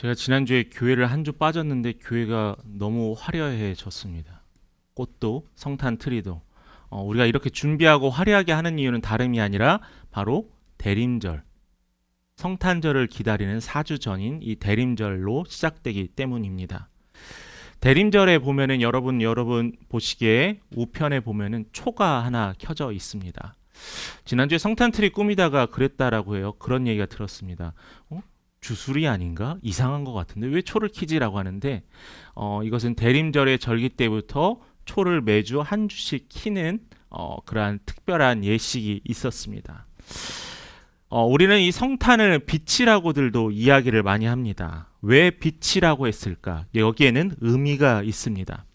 제가 지난주에 교회를 한 주 빠졌는데 교회가 너무 화려해졌습니다. 꽃도 성탄 트리도 우리가 이렇게 준비하고 화려하게 하는 이유는 다름이 아니라 바로 대림절, 성탄절을 기다리는 4주 전인 이 대림절로 시작되기 때문입니다. 대림절에 보면은 여러분 보시기에 우편에 보면은 초가 하나 켜져 있습니다. 지난주에 성탄 트리 꾸미다가 그랬다라고 해요. 그런 얘기가 들었습니다. 주술이 아닌가? 이상한 것 같은데 왜 초를 키지라고 하는데 이것은 대림절의 절기 때부터 초를 매주 한 주씩 키는 그러한 특별한 예식이 있었습니다. 우리는 이 성탄을 빛이라고들도 이야기를 많이 합니다. 왜 빛이라고 했을까? 여기에는 의미가 있습니다.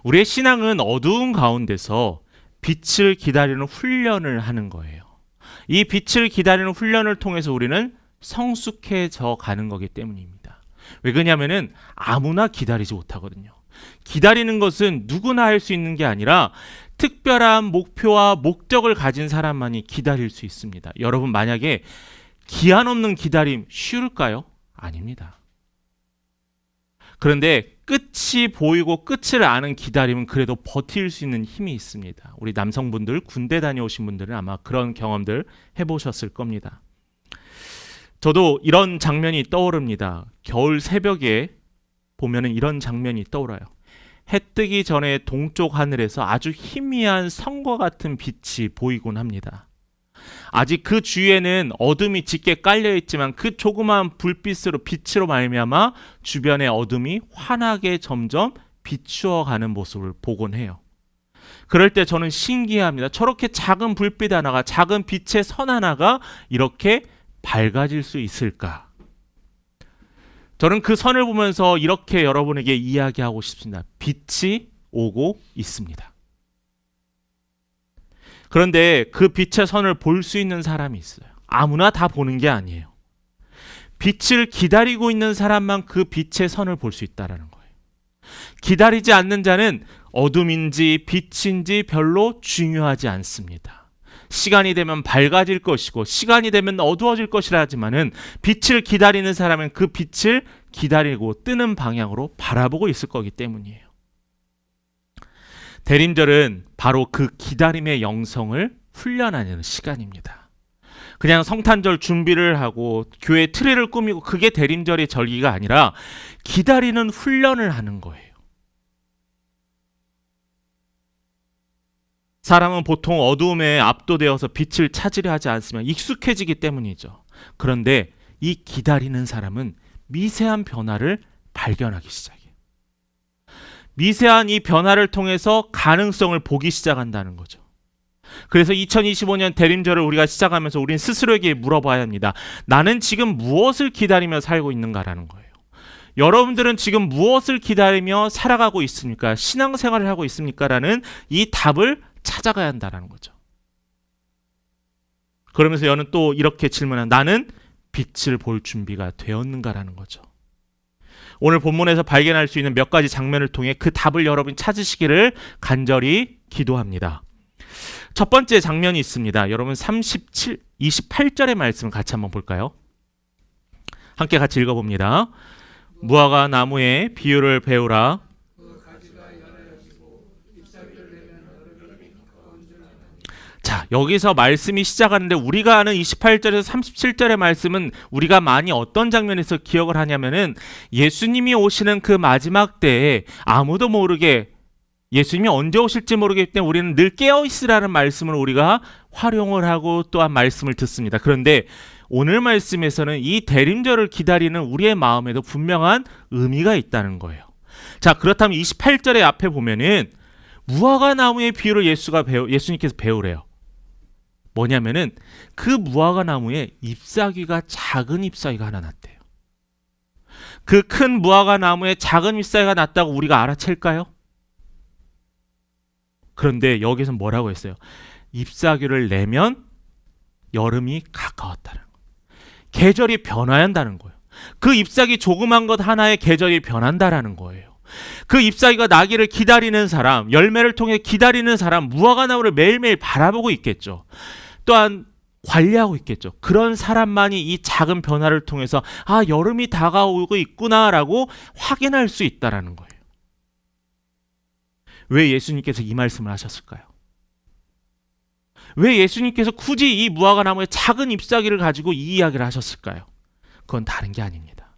우리의 신앙은 어두운 가운데서 빛을 기다리는 훈련을 하는 거예요. 이 빛을 기다리는 훈련을 통해서 우리는 성숙해져 가는 거기 때문입니다. 왜 그러냐면은 아무나 기다리지 못하거든요. 기다리는 것은 누구나 할 수 있는 게 아니라 특별한 목표와 목적을 가진 사람만이 기다릴 수 있습니다. 여러분 만약에 기한 없는 기다림 쉬울까요? 아닙니다. 그런데 끝이 보이고 끝을 아는 기다림은 그래도 버틸 수 있는 힘이 있습니다. 우리 남성분들, 군대 다녀오신 분들은 아마 그런 경험들 해보셨을 겁니다. 저도 이런 장면이 떠오릅니다. 겨울 새벽에 보면은 이런 장면이 떠올라요. 해 뜨기 전에 동쪽 하늘에서 아주 희미한 성과 같은 빛이 보이곤 합니다. 아직 그 주위에는 어둠이 짙게 깔려 있지만 그 조그마한 불빛으로 빛으로 말미암아 주변의 어둠이 환하게 점점 비추어 가는 모습을 보곤 해요. 그럴 때 저는 신기합니다. 저렇게 작은 불빛 하나가, 작은 빛의 선 하나가 이렇게 밝아질 수 있을까? 저는 그 선을 보면서 이렇게 여러분에게 이야기하고 싶습니다. 빛이 오고 있습니다. 그런데 그 빛의 선을 볼 수 있는 사람이 있어요. 아무나 다 보는 게 아니에요. 빛을 기다리고 있는 사람만 그 빛의 선을 볼 수 있다는 거예요. 기다리지 않는 자는 어둠인지 빛인지 별로 중요하지 않습니다. 시간이 되면 밝아질 것이고 시간이 되면 어두워질 것이라 하지만은 빛을 기다리는 사람은 그 빛을 기다리고 뜨는 방향으로 바라보고 있을 거기 때문이에요. 대림절은 바로 그 기다림의 영성을 훈련하는 시간입니다. 그냥 성탄절 준비를 하고 교회 트리를 꾸미고 그게 대림절의 절기가 아니라 기다리는 훈련을 하는 거예요. 사람은 보통 어두움에 압도되어서 빛을 찾으려 하지 않으면 익숙해지기 때문이죠. 그런데 이 기다리는 사람은 미세한 변화를 발견하기 시작해요. 미세한 이 변화를 통해서 가능성을 보기 시작한다는 거죠. 그래서 2025년 대림절을 우리가 시작하면서 우린 스스로에게 물어봐야 합니다. 나는 지금 무엇을 기다리며 살고 있는가라는 거예요. 여러분들은 지금 무엇을 기다리며 살아가고 있습니까? 신앙생활을 하고 있습니까? 라는 이 답을 찾아가야 한다는 거죠. 그러면서 저는 또 이렇게 질문한 나는 빛을 볼 준비가 되었는가라는 거죠. 오늘 본문에서 발견할 수 있는 몇 가지 장면을 통해 그 답을 여러분이 찾으시기를 간절히 기도합니다. 첫 번째 장면이 있습니다. 여러분 28절의 말씀을 같이 한번 볼까요? 함께 같이 읽어봅니다. 무화과 나무의 비유를 배우라. 자, 여기서 말씀이 시작하는데 우리가 아는 28절에서 37절의 말씀은 우리가 많이 어떤 장면에서 기억을 하냐면은 예수님이 오시는 그 마지막 때에 아무도 모르게 예수님이 언제 오실지 모르기 때문에 우리는 늘 깨어있으라는 말씀을 우리가 활용을 하고 또한 말씀을 듣습니다. 그런데 오늘 말씀에서는 이 대림절을 기다리는 우리의 마음에도 분명한 의미가 있다는 거예요. 자, 그렇다면 28절의 앞에 보면은 무화과 나무의 비유를 예수님께서 배우래요. 뭐냐면은 그 무화과 나무에 잎사귀가 작은 잎사귀가 하나 났대요. 그 큰 무화과 나무에 작은 잎사귀가 났다고 우리가 알아챌까요? 그런데 여기서 뭐라고 했어요? 잎사귀를 내면 여름이 가까웠다는 거예요. 계절이 변화한다는 거예요. 그 잎사귀 조그만 것 하나에 계절이 변한다라는 거예요. 그 잎사귀가 나기를 기다리는 사람, 열매를 통해 기다리는 사람, 무화과 나무를 매일매일 바라보고 있겠죠. 또한 관리하고 있겠죠. 그런 사람만이 이 작은 변화를 통해서 여름이 다가오고 있구나라고 확인할 수 있다라는 거예요. 왜 예수님께서 이 말씀을 하셨을까요? 왜 예수님께서 굳이 이 무화과 나무의 작은 잎사귀를 가지고 이 이야기를 하셨을까요? 그건 다른 게 아닙니다.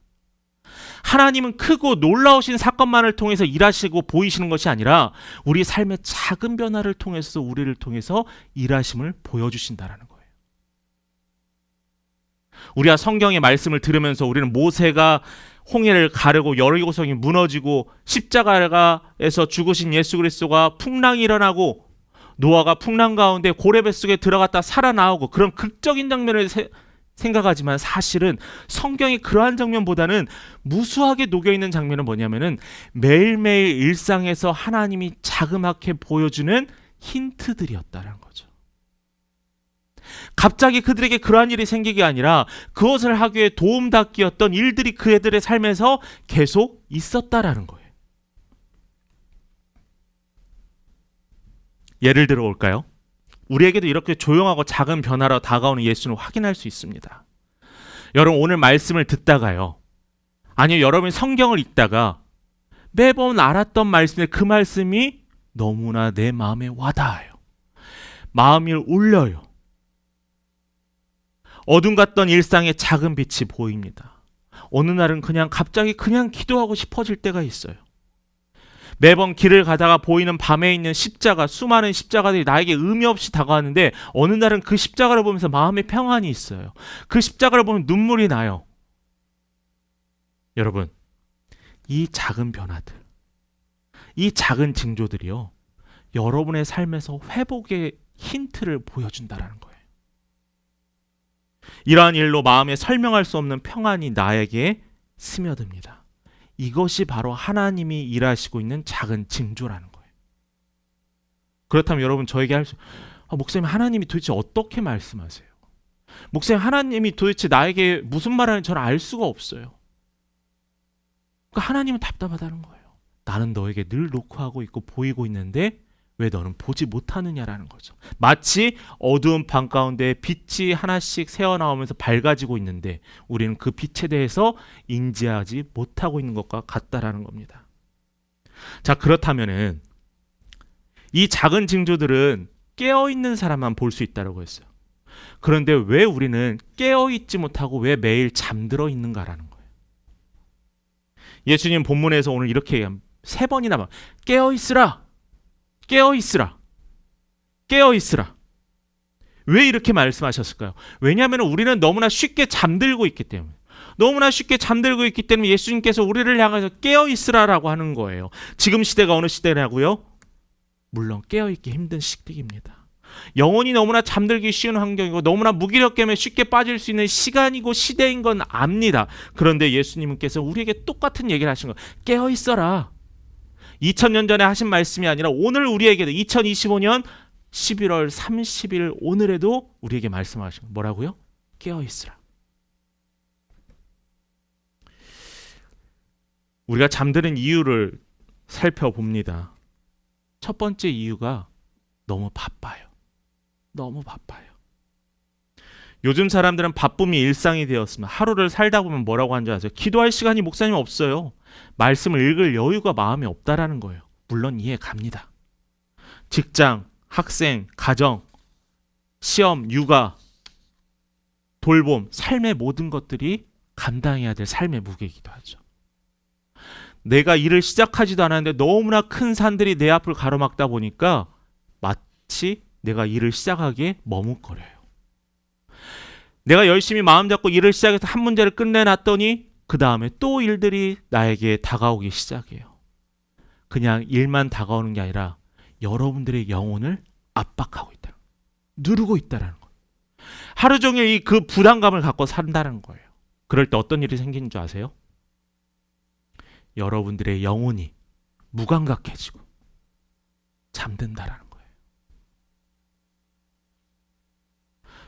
하나님은 크고 놀라우신 사건만을 통해서 일하시고 보이시는 것이 아니라 우리 삶의 작은 변화를 통해서 우리를 통해서 일하심을 보여주신다라는 거예요. 우리가 성경의 말씀을 들으면서 우리는 모세가 홍해를 가르고 여리고성이 무너지고 십자가에서 죽으신 예수 그리스도가 풍랑이 일어나고 노아가 풍랑 가운데 고래 뱃속에 들어갔다 살아나오고 그런 극적인 장면을 생각하지만 사실은 성경이 그러한 장면보다는 무수하게 녹여있는 장면은 뭐냐면은 매일매일 일상에서 하나님이 자그맣게 보여주는 힌트들이었다는 거죠. 갑자기 그들에게 그러한 일이 생기게 아니라 그것을 하기 위해 도움닫기였던 일들이 그들의 삶에서 계속 있었다라는 거예요. 예를 들어 볼까요? 우리에게도 이렇게 조용하고 작은 변화로 다가오는 예수는 확인할 수 있습니다. 여러분 오늘 말씀을 듣다가요. 아니요 여러분이 성경을 읽다가 매번 알았던 말씀인데 그 말씀이 너무나 내 마음에 와닿아요. 마음이 울려요. 어둠 같던 일상의 작은 빛이 보입니다. 어느 날은 갑자기 기도하고 싶어질 때가 있어요. 매번 길을 가다가 보이는 밤에 있는 십자가, 수많은 십자가들이 나에게 의미 없이 다가왔는데 어느 날은 그 십자가를 보면서 마음의 평안이 있어요. 그 십자가를 보면 눈물이 나요. 여러분, 이 작은 변화들, 이 작은 징조들이요. 여러분의 삶에서 회복의 힌트를 보여준다는 거예요. 이러한 일로 마음에 설명할 수 없는 평안이 나에게 스며듭니다. 이것이 바로 하나님이 일하시고 있는 작은 징조라는 거예요. 그렇다면 여러분 저에게 목사님 하나님이 도대체 어떻게 말씀하세요? 목사님 하나님이 도대체 나에게 무슨 말하는지 저는 알 수가 없어요. 그러니까 하나님은 답답하다는 거예요. 나는 너에게 늘 노크하고 있고 보이고 있는데 왜 너는 보지 못하느냐라는 거죠. 마치 어두운 방 가운데 빛이 하나씩 새어나오면서 밝아지고 있는데 우리는 그 빛에 대해서 인지하지 못하고 있는 것과 같다라는 겁니다. 자, 그렇다면은 이 작은 징조들은 깨어있는 사람만 볼 수 있다고 했어요. 그런데 왜 우리는 깨어있지 못하고 왜 매일 잠들어 있는가라는 거예요. 예수님 본문에서 오늘 이렇게 얘기합니다. 3번이나 깨어있으라. 깨어있으라. 깨어있으라. 왜 이렇게 말씀하셨을까요? 왜냐하면 우리는 너무나 쉽게 잠들고 있기 때문에. 너무나 쉽게 잠들고 있기 때문에 예수님께서 우리를 향해서 깨어있으라라고 하는 거예요. 지금 시대가 어느 시대라고요? 물론 깨어있기 힘든 시기입니다. 영혼이 너무나 잠들기 쉬운 환경이고 너무나 무기력감에 쉽게 빠질 수 있는 시간이고 시대인 건 압니다. 그런데 예수님께서 우리에게 똑같은 얘기를 하신 거예요. 깨어있어라. 2000년 전에 하신 말씀이 아니라 오늘 우리에게도 2025년 11월 30일 오늘에도 우리에게 말씀하신 거예요. 뭐라고요? 깨어있으라. 우리가 잠드는 이유를 살펴봅니다. 첫 번째 이유가 너무 바빠요. 너무 바빠요. 요즘 사람들은 바쁨이 일상이 되었으면 하루를 살다 보면 뭐라고 하는지 아세요? 기도할 시간이 목사님 없어요. 말씀을 읽을 여유가 마음에 없다라는 거예요. 물론 이해 갑니다. 직장, 학생, 가정, 시험, 육아, 돌봄, 삶의 모든 것들이 감당해야 될 삶의 무게이기도 하죠. 내가 일을 시작하지도 않았는데 너무나 큰 산들이 내 앞을 가로막다 보니까 마치 내가 일을 시작하기에 머뭇거려요. 내가 열심히 마음 잡고 일을 시작해서 한 문제를 끝내놨더니 그 다음에 또 일들이 나에게 다가오기 시작해요. 그냥 일만 다가오는 게 아니라 여러분들의 영혼을 압박하고 있다. 누르고 있다는 거예요. 하루 종일 그 부담감을 갖고 산다는 거예요. 그럴 때 어떤 일이 생기는 줄 아세요? 여러분들의 영혼이 무감각해지고 잠든다라는 거예요.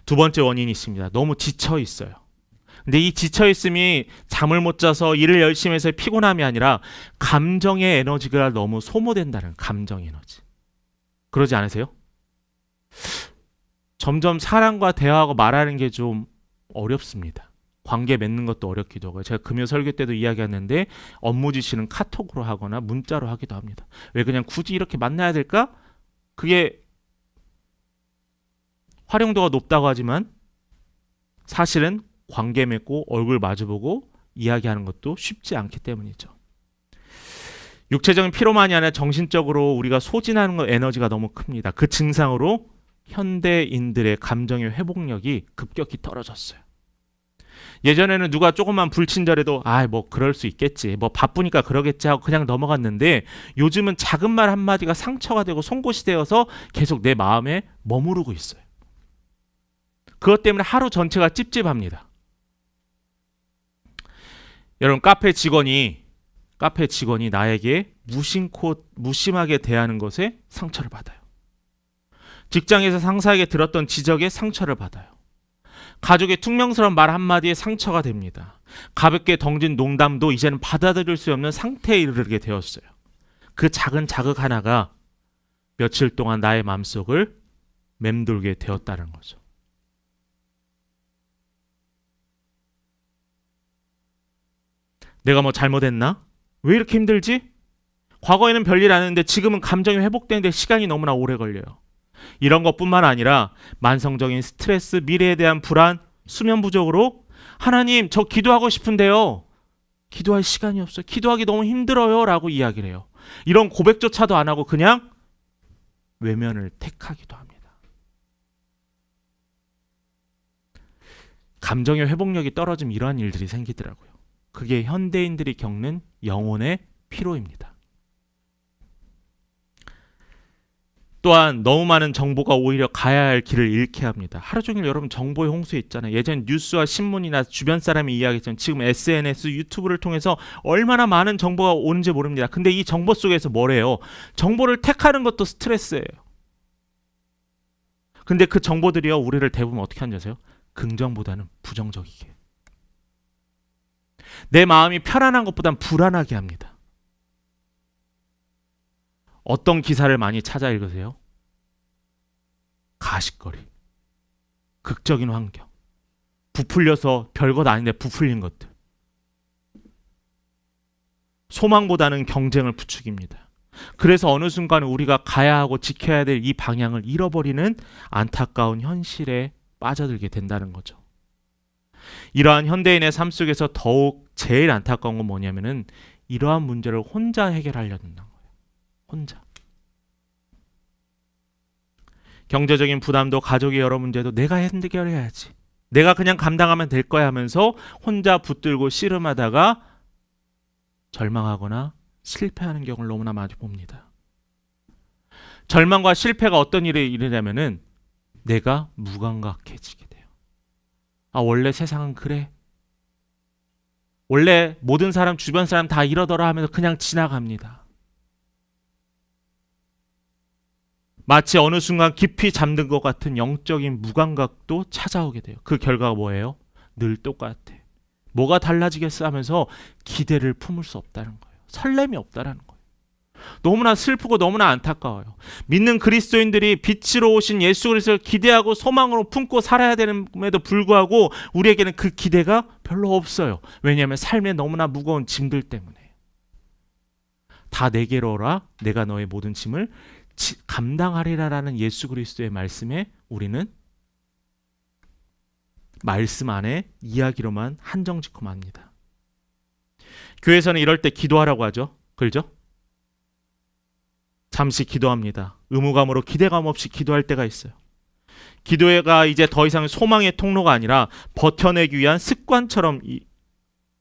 두 번째 원인이 있습니다. 너무 지쳐 있어요. 근데 이 지쳐 있음이 잠을 못 자서 일을 열심히 해서 피곤함이 아니라 감정의 에너지가 너무 소모된다는 감정 에너지. 그러지 않으세요? 점점 사람과 대화하고 말하는 게 좀 어렵습니다. 관계 맺는 것도 어렵기도 하고요. 제가 금요 설교 때도 이야기했는데 업무 지시는 카톡으로 하거나 문자로 하기도 합니다. 왜 그냥 굳이 이렇게 만나야 될까? 그게 활용도가 높다고 하지만 사실은 관계 맺고 얼굴 마주보고 이야기하는 것도 쉽지 않기 때문이죠. 육체적인 피로만이 아니라 정신적으로 우리가 소진하는 것 에너지가 너무 큽니다. 그 증상으로 현대인들의 감정의 회복력이 급격히 떨어졌어요. 예전에는 누가 조금만 불친절해도 뭐 그럴 수 있겠지, 뭐 바쁘니까 그러겠지 하고 그냥 넘어갔는데 요즘은 작은 말 한마디가 상처가 되고 송곳이 되어서 계속 내 마음에 머무르고 있어요. 그것 때문에 하루 전체가 찝찝합니다. 여러분, 카페 직원이 나에게 무심하게 대하는 것에 상처를 받아요. 직장에서 상사에게 들었던 지적에 상처를 받아요. 가족의 퉁명스러운 말 한마디에 상처가 됩니다. 가볍게 던진 농담도 이제는 받아들일 수 없는 상태에 이르게 되었어요. 그 작은 자극 하나가 며칠 동안 나의 마음속을 맴돌게 되었다는 거죠. 내가 뭐 잘못했나? 왜 이렇게 힘들지? 과거에는 별일 아닌데 지금은 감정이 회복되는데 시간이 너무나 오래 걸려요. 이런 것뿐만 아니라 만성적인 스트레스, 미래에 대한 불안, 수면 부족으로 하나님, 저 기도하고 싶은데요. 기도할 시간이 없어요. 기도하기 너무 힘들어요. 라고 이야기를 해요. 이런 고백조차도 안 하고 그냥 외면을 택하기도 합니다. 감정의 회복력이 떨어지면 이러한 일들이 생기더라고요. 그게 현대인들이 겪는 영혼의 피로입니다. 또한 너무 많은 정보가 오히려 가야 할 길을 잃게 합니다. 하루 종일 여러분 정보의 홍수에 있잖아요. 예전 뉴스와 신문이나 주변 사람이 이야기했지만 지금 SNS, 유튜브를 통해서 얼마나 많은 정보가 오는지 모릅니다. 근데 이 정보 속에서 뭐래요? 정보를 택하는 것도 스트레스예요. 근데 그 정보들이요, 우리를 대부분 어떻게 하는지 아세요? 긍정보다는 부정적이게. 내 마음이 편안한 것보단 불안하게 합니다. 어떤 기사를 많이 찾아 읽으세요? 가십거리, 극적인 환경, 부풀려서 별것 아닌데 부풀린 것들. 소망보다는 경쟁을 부추깁니다. 그래서 어느 순간 우리가 가야 하고 지켜야 될 이 방향을 잃어버리는 안타까운 현실에 빠져들게 된다는 거죠. 이러한 현대인의 삶 속에서 더욱 제일 안타까운 건 뭐냐면은 이러한 문제를 혼자 해결하려는 거예요. 혼자. 경제적인 부담도 가족의 여러 문제도 내가 해결해야지. 내가 그냥 감당하면 될 거야 하면서 혼자 붙들고 씨름하다가 절망하거나 실패하는 경우를 너무나 많이 봅니다. 절망과 실패가 어떤 일이 일어나면은 내가 무감각해지게 돼요. 원래 세상은 그래. 원래 모든 사람, 주변 사람 다 이러더라 하면서 그냥 지나갑니다. 마치 어느 순간 깊이 잠든 것 같은 영적인 무감각도 찾아오게 돼요. 그 결과가 뭐예요? 늘 똑같아. 뭐가 달라지겠어 하면서 기대를 품을 수 없다는 거예요. 설렘이 없다는 거예요. 너무나 슬프고 너무나 안타까워요. 믿는 그리스도인들이 빛으로 오신 예수 그리스도를 기대하고 소망으로 품고 살아야 됨에도 불구하고 우리에게는 그 기대가 별로 없어요. 왜냐하면 삶에 너무나 무거운 짐들 때문에. 다 내게로 오라, 내가 너의 모든 짐을 감당하리라라는 예수 그리스도의 말씀에 우리는 말씀 안에 이야기로만 한정짓고 맙니다. 교회에서는 이럴 때 기도하라고 하죠. 그렇죠? 잠시 기도합니다. 의무감으로 기대감 없이 기도할 때가 있어요. 기도가 이제 더 이상 소망의 통로가 아니라 버텨내기 위한 습관처럼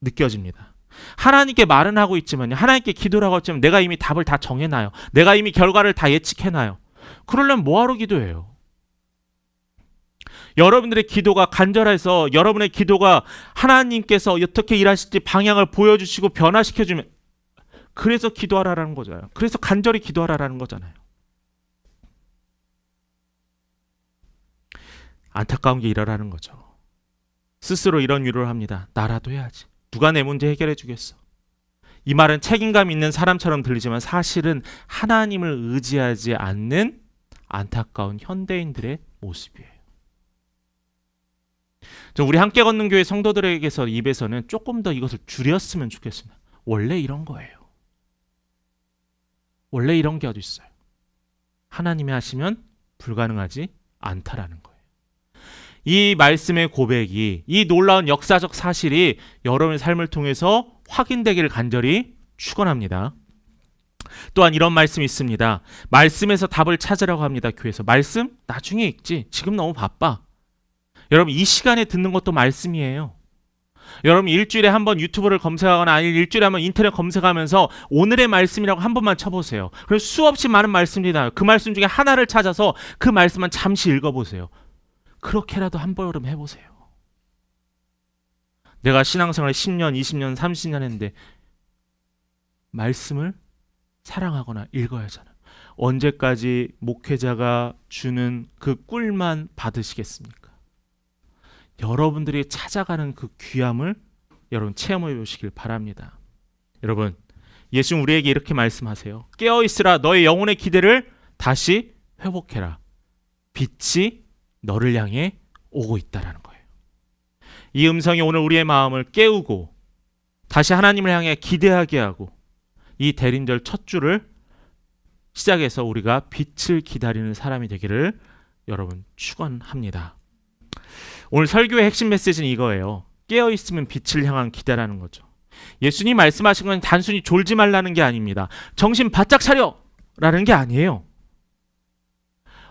느껴집니다. 하나님께 말은 하고 있지만요. 하나님께 기도를 하고 있지만 내가 이미 답을 다 정해놔요. 내가 이미 결과를 다 예측해놔요. 그러려면 뭐하러 기도해요? 여러분들의 기도가 간절해서 여러분의 기도가 하나님께서 어떻게 일하실지 방향을 보여주시고 변화시켜주면 그래서 기도하라라는 거잖아요. 그래서 간절히 기도하라라는 거잖아요. 안타까운 게 이러라는 거죠. 스스로 이런 위로를 합니다. 나라도 해야지. 누가 내 문제 해결해 주겠어. 이 말은 책임감 있는 사람처럼 들리지만 사실은 하나님을 의지하지 않는 안타까운 현대인들의 모습이에요. 우리 함께 걷는 교회 성도들에게서 입에서는 조금 더 이것을 줄였으면 좋겠습니다. 원래 이런 거예요. 원래 이런 게 어디 있어요. 하나님이 하시면 불가능하지 않다라는 거예요. 이 말씀의 고백이, 이 놀라운 역사적 사실이 여러분의 삶을 통해서 확인되기를 간절히 축원합니다. 또한 이런 말씀이 있습니다. 말씀에서 답을 찾으라고 합니다. 교회에서. 말씀? 나중에 읽지. 지금 너무 바빠. 여러분, 이 시간에 듣는 것도 말씀이에요. 여러분, 일주일에 한 번 유튜브를 검색하거나 아니면 일주일에 한 번 인터넷 검색하면서 오늘의 말씀이라고 한 번만 쳐보세요. 그래서 수없이 많은 말씀들이 나와요. 그 말씀 중에 하나를 찾아서 그 말씀만 잠시 읽어보세요. 그렇게라도 한 걸음 해보세요. 내가 신앙생활 10년, 20년, 30년 했는데 말씀을 사랑하거나 읽어야 하잖아요. 언제까지 목회자가 주는 그 꿀만 받으시겠습니까? 여러분들이 찾아가는 그 귀함을 여러분 체험해 보시길 바랍니다. 여러분, 예수는 우리에게 이렇게 말씀하세요. 깨어있으라. 너의 영혼의 기대를 다시 회복해라. 빛이 너를 향해 오고 있다라는 거예요. 이 음성이 오늘 우리의 마음을 깨우고 다시 하나님을 향해 기대하게 하고 이 대림절 첫 주를 시작해서 우리가 빛을 기다리는 사람이 되기를 여러분 축원합니다. 오늘 설교의 핵심 메시지는 이거예요. 깨어있으면 빛을 향한 기대라는 거죠. 예수님 말씀하신 건 단순히 졸지 말라는 게 아닙니다. 정신 바짝 차려! 라는 게 아니에요.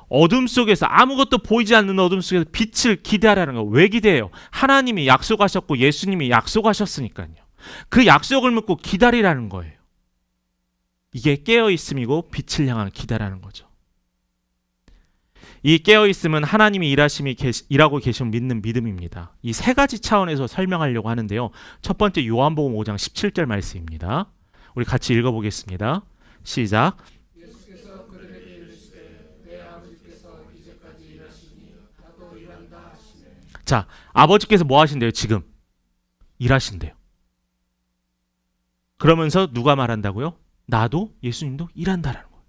어둠 속에서, 아무것도 보이지 않는 어둠 속에서 빛을 기대하라는 거. 왜 기대해요? 하나님이 약속하셨고 예수님이 약속하셨으니까요. 그 약속을 묻고 기다리라는 거예요. 이게 깨어있음이고 빛을 향한 기대라는 거죠. 이 깨어있음은 하나님이 일하고 계신 믿는 믿음입니다. 이 세 가지 차원에서 설명하려고 하는데요. 첫 번째 요한복음 5장 17절 말씀입니다. 우리 같이 읽어보겠습니다. 시작. 예수께서 그들에게 이르시되 내 아버지께서 이제까지 일하시니 나도 일한다 하시네. 자, 아버지께서 뭐 하신대요? 지금 일하신대요. 그러면서 누가 말한다고요? 나도, 예수님도 일한다라는 거예요.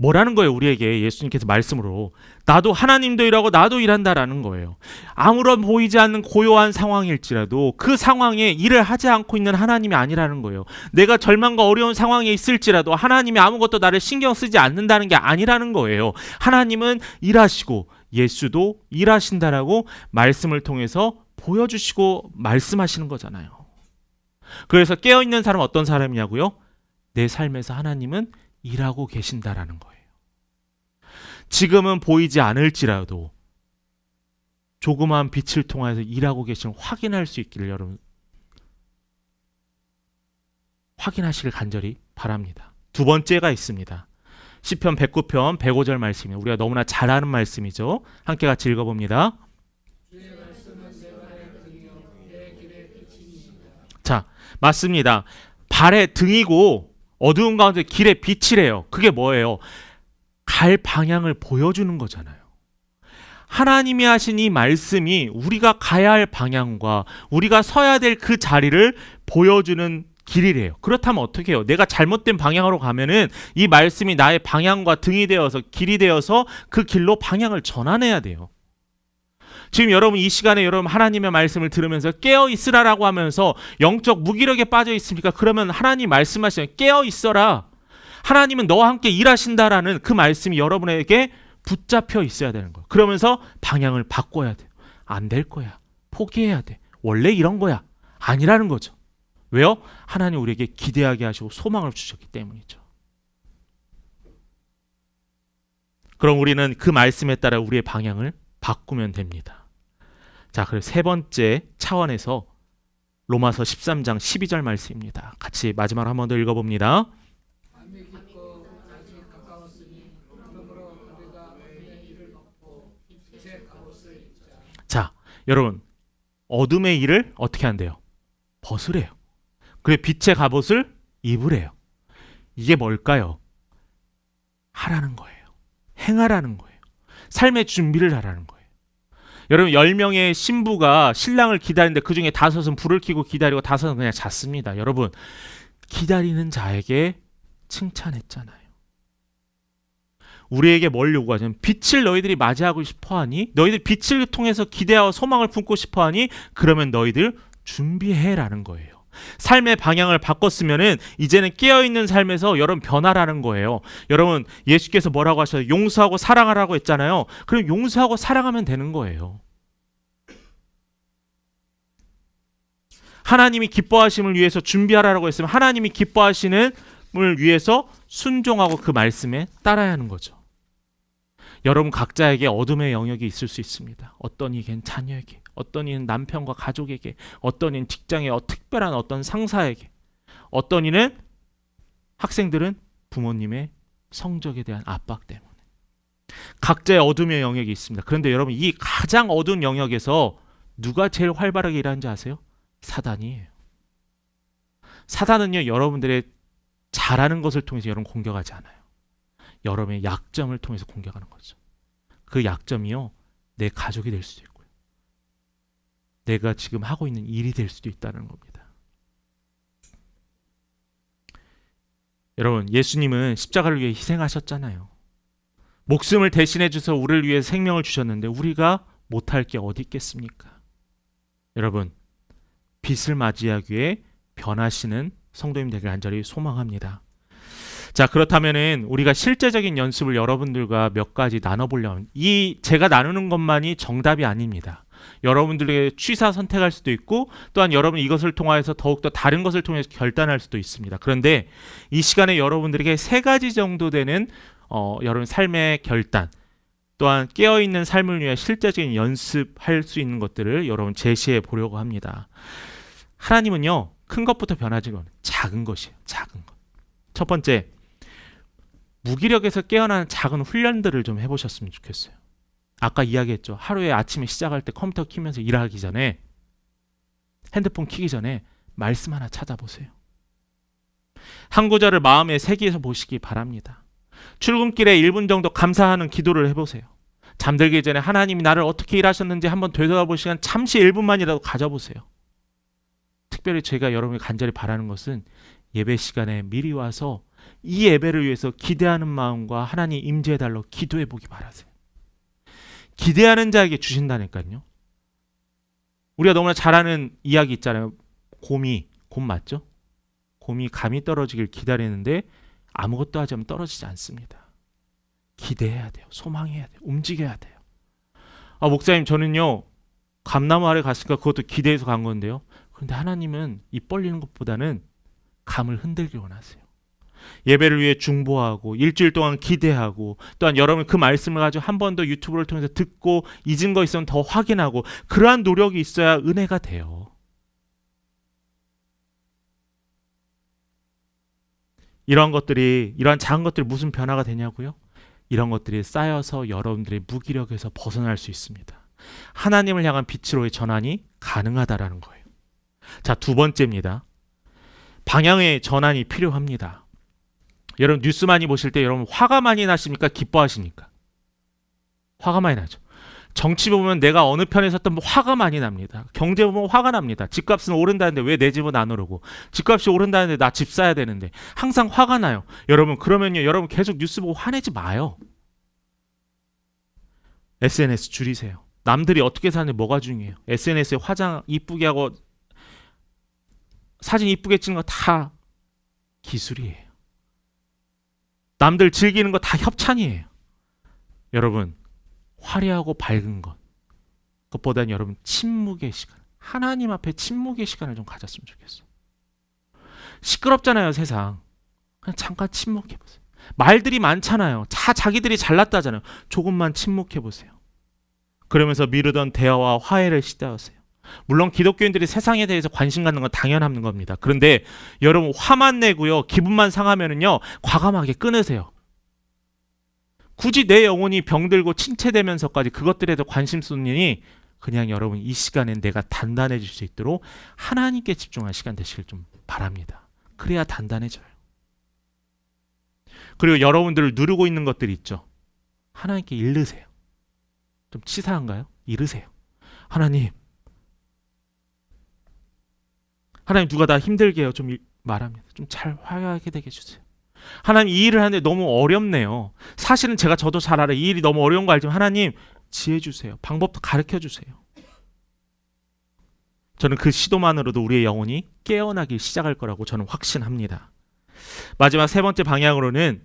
뭐라는 거예요? 우리에게 예수님께서 말씀으로 나도, 하나님도 일하고 나도 일한다라는 거예요. 아무런 보이지 않는 고요한 상황일지라도 그 상황에 일을 하지 않고 있는 하나님이 아니라는 거예요. 내가 절망과 어려운 상황에 있을지라도 하나님이 아무것도 나를 신경 쓰지 않는다는 게 아니라는 거예요. 하나님은 일하시고 예수도 일하신다라고 말씀을 통해서 보여주시고 말씀하시는 거잖아요. 그래서 깨어있는 사람은 어떤 사람이냐고요? 내 삶에서 하나님은 일하고 계신다라는 거예요. 지금은 보이지 않을지라도 조그마한 빛을 통해서 일하고 계심을 확인할 수 있기를 여러분 확인하시길 간절히 바랍니다. 두 번째가 있습니다. 시편 109편 105절 말씀입니다. 우리가 너무나 잘 아는 말씀이죠. 함께 같이 읽어봅니다. 자, 맞습니다. 발의 등이고 어두운 가운데 길의 빛이래요. 그게 뭐예요? 갈 방향을 보여주는 거잖아요. 하나님이 하신 이 말씀이 우리가 가야 할 방향과 우리가 서야 될 그 자리를 보여주는 길이래요. 그렇다면 어떻게 해요? 내가 잘못된 방향으로 가면은 이 말씀이 나의 방향과 등이 되어서, 길이 되어서 그 길로 방향을 전환해야 돼요. 지금 여러분 이 시간에 여러분 하나님의 말씀을 들으면서 깨어 있으라라고 하면서 영적 무기력에 빠져 있습니까? 그러면 하나님 말씀하시면 깨어 있어라. 하나님은 너와 함께 일하신다라는 그 말씀이 여러분에게 붙잡혀 있어야 되는 거예요. 그러면서 방향을 바꿔야 돼요. 안 될 거야. 포기해야 돼. 원래 이런 거야. 아니라는 거죠. 왜요? 하나님 우리에게 기대하게 하시고 소망을 주셨기 때문이죠. 그럼 우리는 그 말씀에 따라 우리의 방향을 바꾸면 됩니다. 자, 그리고 세 번째 차원에서 로마서 13장 12절 말씀입니다. 같이 마지막으로 한 번 더 읽어봅니다. 자, 여러분 어둠의 일을 어떻게 한대요? 벗으래요. 그리고 빛의 갑옷을 입으래요. 이게 뭘까요? 하라는 거예요. 행하라는 거예요. 삶의 준비를 하라는 거예요. 여러분 10명의 신부가 신랑을 기다리는데 그중에 5은 불을 켜고 기다리고 5은 그냥 잤습니다. 여러분 기다리는 자에게 칭찬했잖아요. 우리에게 뭘 요구하냐면 빛을 너희들이 맞이하고 싶어하니, 너희들 빛을 통해서 기대하고 소망을 품고 싶어하니 그러면 너희들 준비해라는 거예요. 삶의 방향을 바꿨으면은 이제는 깨어있는 삶에서 여러분 변화라는 거예요. 여러분 예수께서 뭐라고 하셔요? 용서하고 사랑하라고 했잖아요. 그럼 용서하고 사랑하면 되는 거예요. 하나님이 기뻐하심을 위해서 준비하라고 했으면 하나님이 기뻐하시는 을 위해서 순종하고 그 말씀에 따라야 하는 거죠. 여러분 각자에게 어둠의 영역이 있을 수 있습니다. 어떤 이는 자녀에게, 어떤 이는 남편과 가족에게, 어떤 이는 직장의 특별한 어떤 상사에게, 어떤 이는 학생들은 부모님의 성적에 대한 압박 때문에. 각자의 어둠의 영역이 있습니다. 그런데 여러분 이 가장 어두운 영역에서 누가 제일 활발하게 일하는지 아세요? 사단이에요. 사단은요 여러분들의 잘하는 것을 통해서 여러분 공격하지 않아요. 여러분의 약점을 통해서 공격하는 거죠. 그 약점이요 내 가족이 될 수도 있고요, 내가 지금 하고 있는 일이 될 수도 있다는 겁니다. 여러분 예수님은 십자가를 위해 희생하셨잖아요. 목숨을 대신해 주셔서 우리를 위해 생명을 주셨는데 우리가 못할 게 어디 있겠습니까? 여러분 빛을 맞이하기 위해 변하시는 성도님 되길 간절히 소망합니다. 자, 그렇다면은 우리가 실제적인 연습을 여러분들과 몇 가지 나눠보려면, 이 제가 나누는 것만이 정답이 아닙니다. 여러분들에게 취사 선택할 수도 있고 또한 여러분 이것을 통하여서 더욱더 다른 것을 통해서 결단할 수도 있습니다. 그런데 이 시간에 여러분들에게 세 가지 정도 되는 여러분 삶의 결단, 또한 깨어있는 삶을 위해 실제적인 연습할 수 있는 것들을 여러분 제시해 보려고 합니다. 하나님은요 큰 것부터 변하지 않는 작은 것이에요. 작은 것. 첫 번째, 무기력에서 깨어나는 작은 훈련들을 좀 해보셨으면 좋겠어요. 아까 이야기했죠. 하루에 아침에 시작할 때 컴퓨터 키면서 일하기 전에, 핸드폰 키기 전에 말씀 하나 찾아보세요. 한 구절을 마음에 새기서 보시기 바랍니다. 출근길에 1분 정도 감사하는 기도를 해보세요. 잠들기 전에 하나님이 나를 어떻게 일하셨는지 한번 되돌아볼 시간 잠시 1분만이라도 가져보세요. 특별히 제가 여러분이 간절히 바라는 것은 예배 시간에 미리 와서 이 예배를 위해서 기대하는 마음과 하나님 임재해달라고 기도해 보기 바라세요. 기대하는 자에게 주신다니까요. 우리가 너무나 잘 아는 이야기 있잖아요. 곰 맞죠? 곰이 감이 떨어지길 기다리는데 아무것도 하지 않으면 떨어지지 않습니다. 기대해야 돼요. 소망해야 돼요. 움직여야 돼요. 목사님 저는요 감나무 아래 갔으니까 그것도 기대해서 간 건데요. 그런데 하나님은 입 벌리는 것보다는 감을 흔들기 원하세요. 예배를 위해 중보하고 일주일 동안 기대하고 또한 여러분 그 말씀을 가지고 한 번 더 유튜브를 통해서 듣고 잊은 거 있으면 더 확인하고 그러한 노력이 있어야 은혜가 돼요. 이러한 작은 것들이 무슨 변화가 되냐고요? 이런 것들이 쌓여서 여러분들의 무기력에서 벗어날 수 있습니다. 하나님을 향한 빛으로의 전환이 가능하다라는 거예요. 자, 두 번째입니다. 방향의 전환이 필요합니다. 여러분 뉴스 많이 보실 때 여러분 화가 많이 나십니까? 기뻐하십니까? 화가 많이 나죠. 정치 보면 내가 어느 편에 섰던 화가 많이 납니다. 경제 보면 화가 납니다. 집값은 오른다는데 왜 내 집은 안 오르고, 집값이 오른다는데 나 집 사야 되는데, 항상 화가 나요. 여러분 그러면요 여러분 계속 뉴스 보고 화내지 마요. SNS 줄이세요. 남들이 어떻게 사는데 뭐가 중요해요? SNS에 화장 이쁘게 하고 사진 이쁘게 찍는 거 다 기술이에요. 남들 즐기는 거 다 협찬이에요. 여러분 화려하고 밝은 것, 그것보다는 여러분 침묵의 시간, 하나님 앞에 침묵의 시간을 좀 가졌으면 좋겠어요. 시끄럽잖아요 세상. 그냥 잠깐 침묵해보세요. 말들이 많잖아요. 자기들이 잘났다잖아요. 조금만 침묵해보세요. 그러면서 미루던 대화와 화해를 시도하세요. 물론 기독교인들이 세상에 대해서 관심 갖는 건 당연한 겁니다. 그런데 여러분 화만 내고요 기분만 상하면은요 과감하게 끊으세요. 굳이 내 영혼이 병들고 침체되면서까지 그것들에 대해 관심 쏟느니 그냥 여러분 이 시간엔 내가 단단해질 수 있도록 하나님께 집중한 시간 되시길 좀 바랍니다. 그래야 단단해져요. 그리고 여러분들을 누르고 있는 것들이 있죠. 하나님께 잃으세요. 좀 치사한가요? 잃으세요. 하나님 누가 나 힘들게 해요. 좀 말합니다. 좀 잘 화해하게 되게 해주세요. 하나님 이 일을 하는데 너무 어렵네요. 사실은 저도 잘 알아요. 이 일이 너무 어려운 거 알지만 하나님 지혜 주세요. 방법도 가르쳐 주세요. 저는 그 시도만으로도 우리의 영혼이 깨어나기 시작할 거라고 저는 확신합니다. 마지막 세 번째 방향으로는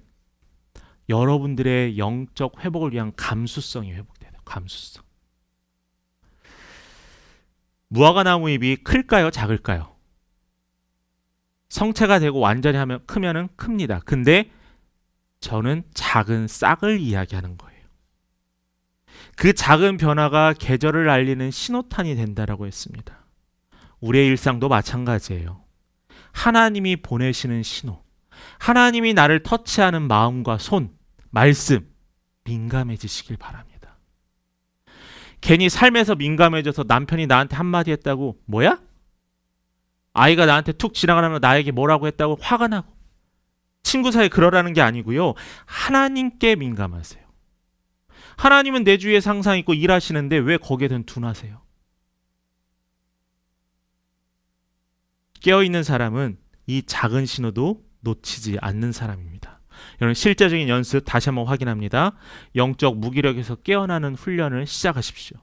여러분들의 영적 회복을 위한 감수성이 회복돼요. 감수성. 무화과나무 잎이 클까요? 작을까요? 성체가 되고 완전히 크면은 큽니다. 근데 저는 작은 싹을 이야기하는 거예요. 그 작은 변화가 계절을 알리는 신호탄이 된다라고 했습니다. 우리의 일상도 마찬가지예요. 하나님이 보내시는 신호, 하나님이 나를 터치하는 마음과 손, 말씀, 민감해지시길 바랍니다. 괜히 삶에서 민감해져서 남편이 나한테 한마디 했다고 뭐야? 아이가 나한테 툭 지나가면 나에게 뭐라고 했다고 화가 나고, 친구 사이에 그러라는 게 아니고요. 하나님께 민감하세요. 하나님은 내 주위에 상상 있고 일하시는데 왜 거기에 둔하세요? 깨어있는 사람은 이 작은 신호도 놓치지 않는 사람입니다. 여러분 실제적인 연습 다시 한번 확인합니다. 영적 무기력에서 깨어나는 훈련을 시작하십시오.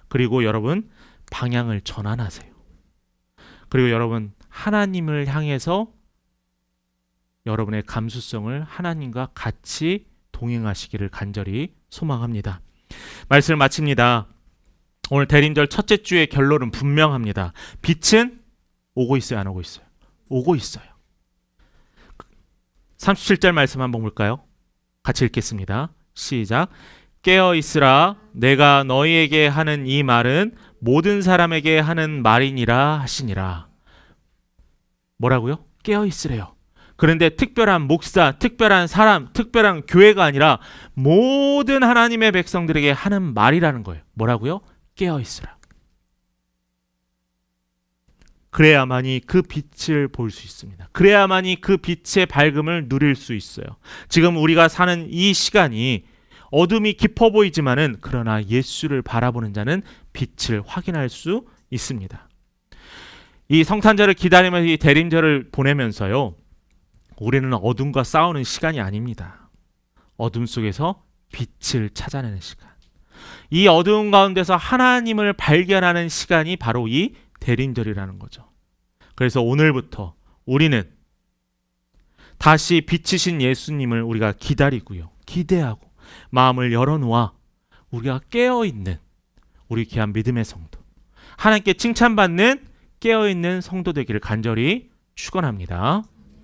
그리고 여러분 방향을 전환하세요. 그리고 여러분 하나님을 향해서 여러분의 감수성을 하나님과 같이 동행하시기를 간절히 소망합니다. 말씀을 마칩니다. 오늘 대림절 첫째 주의 결론은 분명합니다. 빛은 오고 있어요, 안 오고 있어요? 오고 있어요. 37절 말씀 한번 볼까요? 같이 읽겠습니다. 시작. 깨어 있으라. 내가 너희에게 하는 이 말은 모든 사람에게 하는 말이니라 하시니라. 뭐라고요? 깨어 있으래요. 그런데 특별한 목사, 특별한 사람, 특별한 교회가 아니라 모든 하나님의 백성들에게 하는 말이라는 거예요. 뭐라고요? 깨어 있으라. 그래야만이 그 빛을 볼 수 있습니다. 그래야만이 그 빛의 밝음을 누릴 수 있어요. 지금 우리가 사는 이 시간이 어둠이 깊어 보이지만은 그러나 예수를 바라보는 자는 빛을 확인할 수 있습니다. 이 성탄절을 기다리면서 이 대림절을 보내면서요. 우리는 어둠과 싸우는 시간이 아닙니다. 어둠 속에서 빛을 찾아내는 시간. 이 어두운 가운데서 하나님을 발견하는 시간이 바로 이 대림절이라는 거죠. 그래서 오늘부터 우리는 다시 빛이신 예수님을 우리가 기다리고요. 기대하고 마음을 열어놓아 우리가 깨어있는 우리 귀한 믿음의 성도, 하나님께 칭찬받는 깨어있는 성도 되기를 간절히 축원합니다.